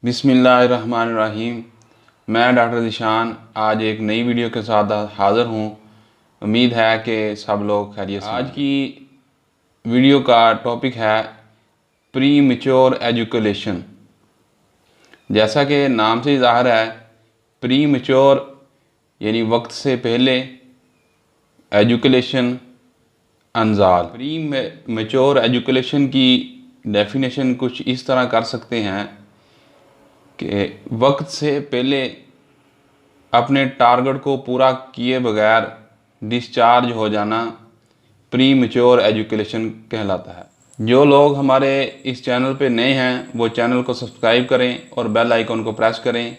बिस्मिल्लाहिर्रहमानिर्रहीम। मैं डॉक्टर ज़ीशान आज एक नई वीडियो के साथ हाज़िर हूँ। उम्मीद है कि सब लोग खैरियत से। आज की वीडियो का टॉपिक है प्री मैच्योर एजुकेशन। जैसा कि नाम से ज़ाहिर है, प्री मैच्योर यानी वक्त से पहले, एजुकेशन अनजाल। प्री मैच्योर एजुकेशन की डेफिनेशन कुछ इस तरह कर सकते हैं कि वक्त से पहले अपने टारगेट को पूरा किए बगैर डिस्चार्ज हो जाना प्री मैच्योर एजुकेशन कहलाता है। जो लोग हमारे इस चैनल पे नए हैं वो चैनल को सब्सक्राइब करें और बेल आइकन को प्रेस करें।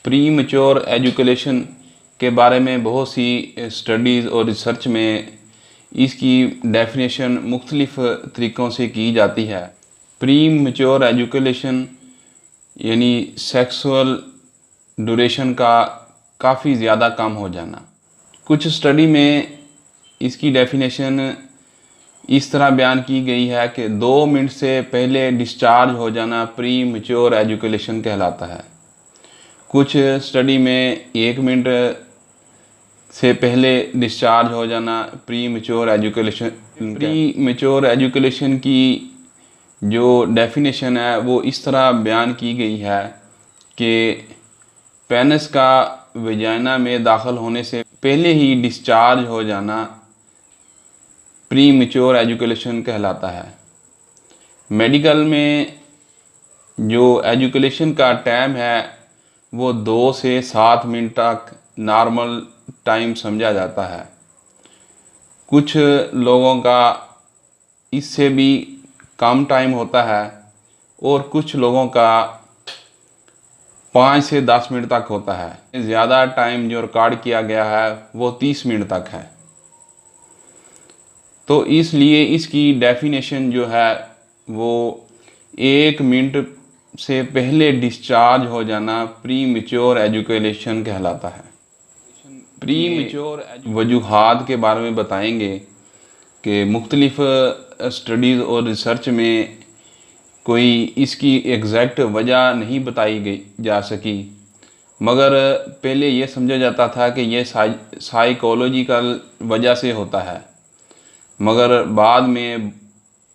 प्री मैच्योर एजुकेशन के बारे में बहुत सी स्टडीज़ और रिसर्च में इसकी डेफिनेशन मुख्तलिफ तरीक़ों से की जाती है। प्री मैच्योर एजुकेशन यानी सेक्सुअल ड्यूरेशन का काफ़ी ज़्यादा कम हो जाना। कुछ स्टडी में इसकी डेफिनेशन इस तरह बयान की गई है कि 2 मिनट से पहले डिस्चार्ज हो जाना प्री मैच्योर एजुकेशन कहलाता है। कुछ स्टडी में 1 मिनट से पहले डिस्चार्ज हो जाना pre mature education. Pre mature education की जो डेफिनेशन है वो इस तरह बयान की गई है कि पेनिस का वेजाइना में दाखिल होने से पहले ही डिस्चार्ज हो जाना प्री मैच्योर एजुकेशन कहलाता है। मेडिकल में जो एजुकेशन का टाइम है वो 2 से 7 मिनट तक नॉर्मल टाइम समझा जाता है। कुछ लोगों का इससे भी कम टाइम होता है और कुछ लोगों का 5 से 10 मिनट तक होता है। ज़्यादा टाइम जो रिकॉर्ड किया गया है वो 30 मिनट तक है। तो इसलिए इसकी डेफिनेशन जो है वो 1 मिनट से पहले डिस्चार्ज हो जाना प्री मैच्योर एजुकेशन कहलाता है। प्री मैच्योर वजूहात के बारे में बताएंगे कि मुख्तलिफ स्टडीज़ और रिसर्च में कोई इसकी एग्जैक्ट वजह नहीं बताई जा सकी, मगर पहले ये समझा जाता था कि ये साइकोलॉजिकल वजह से होता है, मगर बाद में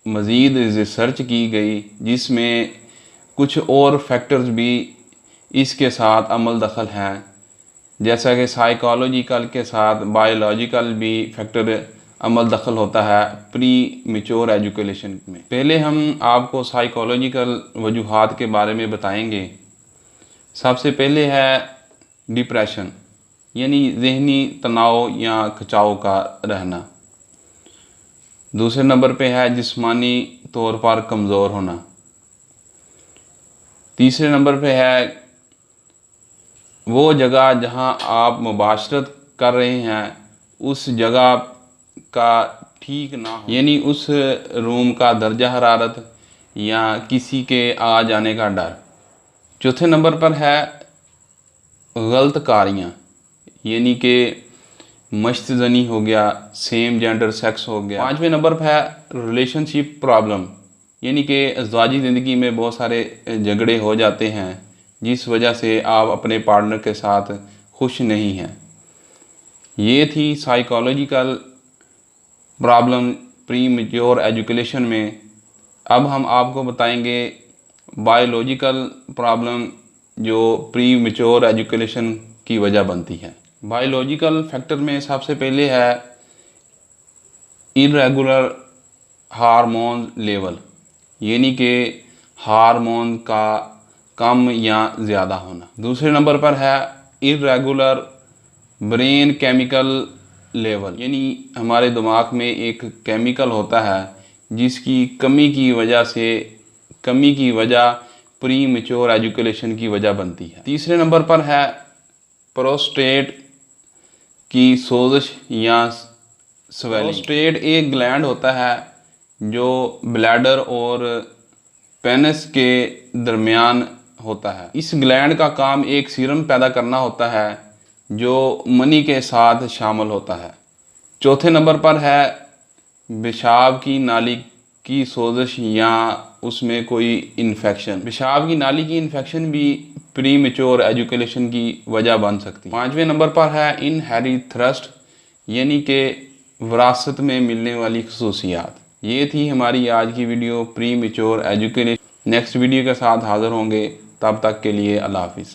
मज़ीद रिसर्च की गई जिसमें कुछ और फैक्टर्स भी इसके साथ अमल दखल हैं, जैसा कि साइकोलॉजिकल के साथ बायोलॉजिकल भी फैक्टर अमल दखल होता है प्री मैच्योर एजुकेशन में। पहले हम आपको साइकोलॉजिकल वजूहात के बारे में बताएंगे। सबसे पहले है डिप्रेशन यानी ज़हनी तनाव या खिंचाव का रहना। दूसरे नंबर पे है जिस्मानी तौर पर कमज़ोर होना। तीसरे नंबर पे है वो जगह जहां आप मुबाशरत कर रहे हैं उस जगह का ठीक ना हो, यानी उस रूम का दर्जा हरारत या किसी के आ जाने का डर। चौथे नंबर पर है गलत कारियाँ यानी कि मश्तजनी हो गया, सेम जेंडर सेक्स हो गया। 5वें नंबर पर है रिलेशनशिप प्रॉब्लम यानी कि अज़वाजी ज़िंदगी में बहुत सारे झगड़े हो जाते हैं जिस वजह से आप अपने पार्टनर के साथ खुश नहीं हैं। ये थी psychological problem pre mature education में। अब हम आपको बताएंगे बायोलॉजिकल प्रॉब्लम जो प्री मैच्योर एजुकेशन की वजह बनती है। बायोलॉजिकल फैक्टर में सबसे पहले है इरेगुलर हार्मोन लेवल यानी कि हार्मोन का कम या ज़्यादा होना। दूसरे नंबर पर है इरेगुलर ब्रेन केमिकल लेवल यानी हमारे दिमाग में एक केमिकल होता है जिसकी कमी की वजह प्री मैच्योर एजुकेशन की वजह बनती है। तीसरे नंबर पर है प्रोस्टेट की सोजिश या स्वेलिंग। प्रोस्टेट एक ग्लैंड होता है जो ब्लैडर और पेनिस के दरमियान होता है। इस ग्लैंड का काम एक सीरम पैदा करना होता है जो मनी के साथ शामिल होता है। चौथे नंबर पर है पेशाब की नाली की सोजिश या उसमें कोई इन्फेक्शन, पेशाब की नाली की इन्फेक्शन भी प्री मेच्योर एजुकेशन की वजह बन सकती है। 5वें नंबर पर है इनहेरिट थ्रस्ट, यानी कि विरासत में मिलने वाली खसूसियात। ये थी हमारी आज की video pre mature education. Next video के साथ हाज़िर होंगे, तब तक के लिए अल्लाह हाफिज़।